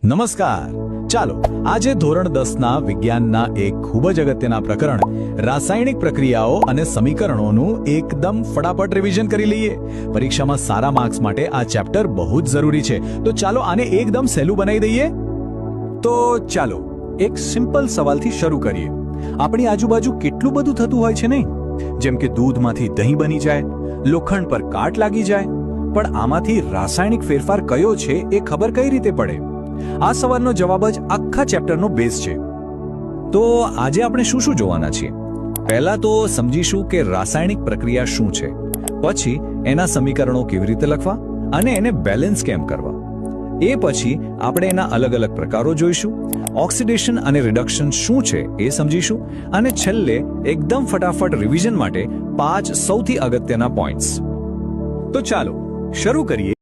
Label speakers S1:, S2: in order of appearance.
S1: નમસ્કાર. ચાલો આજે ધોરણ 10ના વિજ્ઞાનના એક ખૂબ જ અગત્યના પ્રકરણ રાસાયણિક પ્રક્રિયાઓ અને સમીકરણોનું એકદમ ફટાફટ રિવિઝન કરી લઈએ. પરીક્ષામાં સારા માર્ક્સ માટે આ ચેપ્ટર બહુ જ જરૂરી છે. તો ચાલો આને એકદમ સહેલું બનાવી દઈએ.
S2: તો ચાલો એક સિમ્પલ સવાલથી શરૂ કરીએ. આપણી આજુબાજુ કેટલું બધું થતું હોય છે નહીં? જેમ કે દૂધમાંથી દહીં બની જાય, લોખંડ પર કાટ લાગી જાય, પણ આમાંથી રાસાયણિક ફેરફાર કયો છે એ ખબર કઈ રીતે પડે? આ સવાલનો જવાબ જ આખા ચેપ્ટરનો બેઝ છે.
S3: તો આજે આપણે શું શું જોવાના છીએ? પહેલા તો સમજીશું કે રાસાયણિક પ્રક્રિયા શું છે, પછી એના સમીકરણો કેવી રીતે લખવા અને એને બેલેન્સ કેમ કરવા. એ પછી આપણે એના અલગ અલગ પ્રકારો જોઈશું, ઓક્સિડેશન અને રિડક્શન શું છે એ સમજીશું, અને છેલ્લે એકદમ ફટાફટ રિવિઝન માટે 5 સૌથી અગત્યના પોઈન્ટ્સ.
S2: તો ચાલો શરૂ કરીએ